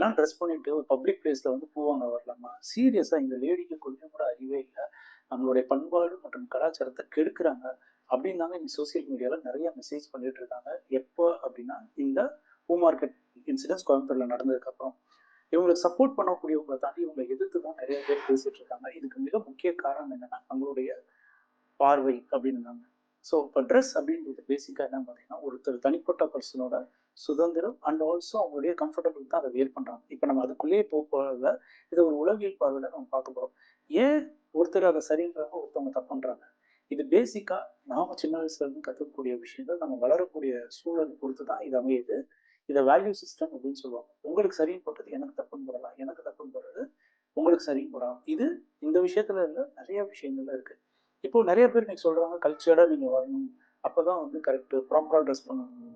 இப்படிலாம் ட்ரெஸ் பண்ணிட்டு ஒரு பப்ளிக் பிளேஸ்ல வந்து பூ வாங்க வரலாமா? சீரியஸா இந்த லேடிக்கு கொஞ்சம் கூட அறிவே இல்ல. நம்மளுடைய பண்பாடு மற்றும் கலாச்சாரத்த கெடுக்குறாங்க. அப்படின்னு தாங்க இந்த சோசியல் மீடியால நெறைய மெசேஜ் பண்ணிட்டு இருக்காங்க. எப்போ அப்படின்னா, இந்த பூ மார்க்கெட் இன்சிடென்ட்ஸ் கோயம்புத்தூர்ல நடந்ததுக்கு அப்புறம். இவங்களுக்கு சப்போர்ட் பண்ணக்கூடியவங்கள தாண்டி இவங்கள எதிர்த்து தான் நெறைய பேர் பேசிட்டு இருக்காங்க. இதுக்கு மிக முக்கிய காரணம் என்னன்னா, நம்மளுடைய பார்வை அப்படின்னுதாங்க. ஸோ இப்போ ட்ரெஸ் அப்படின்றது பேசிக்கா என்னன்னு பார்த்தீங்கன்னா, ஒருத்தர் தனிப்பட்ட பர்சனோட சுதந்திரம் அண்ட் ஆல்சோ அவங்களுடைய கம்ஃபர்டபுள் தான் அதை வியர் பண்றாங்க. இப்போ நம்ம அதுக்குள்ளேயே போறத இதை ஒரு உளவியல் பார்வையில நம்ம பார்க்க போறோம். ஏன் ஒருத்தர் அதை சரின்றாங்க, ஒருத்தவங்க தப்புன்றாங்க? இது பேசிக்கா நாம சின்ன வயசுல இருந்து கத்துக்கக்கூடிய விஷயங்கள் நம்ம வளரக்கூடிய சூழல் பொறுத்து தான் இது அமையுது. இதை வேல்யூ சிஸ்டம் அப்படின்னு சொல்லுவாங்க. உங்களுக்கு சரின்னு போட்டது எனக்கு தப்புன்னு போடலாம், எனக்கு தப்புன்னு போடுறது உங்களுக்கு சரின்னு போடலாம். இது இந்த விஷயத்துல இல்ல, நிறைய விஷயங்கள்ல இருக்கு. இப்போ நிறைய பேர் இன்னைக்கு சொல்றாங்க கல்ச்சர்டா நீங்க வரணும், அப்பதான் வந்து கரெக்ட், ப்ராப்பரா ட்ரெஸ் பண்ணணும்.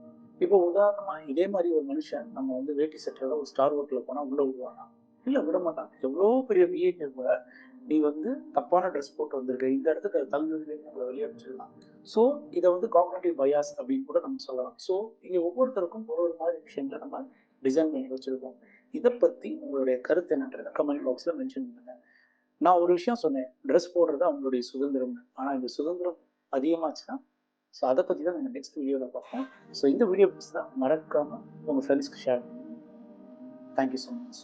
இப்போ உதாரணமா இதே மாதிரி ஒரு மனுஷன் நம்ம வந்து வேட்டி சட்டையோட ஒரு ஸ்டார் ஹோட்டல்ல போனா உள்ள விடுவானா? இல்ல, விட மாட்டான். எவ்வளோ பெரிய விஐபி கூட நீ வந்து தப்பான ட்ரெஸ் போட்டு வந்திருக்க, இந்த இடத்துக்கு தகுதியிலேயே நம்மளை வெளியே அனுப்பிச்சிடலாம். ஸோ இதை வந்து காக்னிட்டிவ் பயாஸ் அப்படின்னு கூட நம்ம சொல்லலாம். ஸோ இங்க ஒவ்வொருத்தருக்கும் ஒரு ஒரு மாதிரி விஷயங்களை நம்ம டிசைன் பண்ணி வச்சிருக்கோம். இதை பத்தி உங்களுடைய கருத்து என்னன்றத கமெண்ட் பாக்ஸ்ல மென்ஷன் பண்ணுங்க. நான் ஒரு விஷயம் சொன்னேன், ட்ரெஸ் போடுறது அவங்களுடைய சுதந்திரம். ஆனா இந்த சுதந்திரம் அதிகமாச்சுன்னா, ஸோ அதை பத்தி தான் நம்ம நெக்ஸ்ட் வீடியோவில் பார்ப்போம். ஸோ இந்த வீடியோ பிடிச்சதா மறக்காம உங்க ஃப்ரெண்ட்ஸ்க்கு ஷேர் பண்ணுங்க. Thank you so much.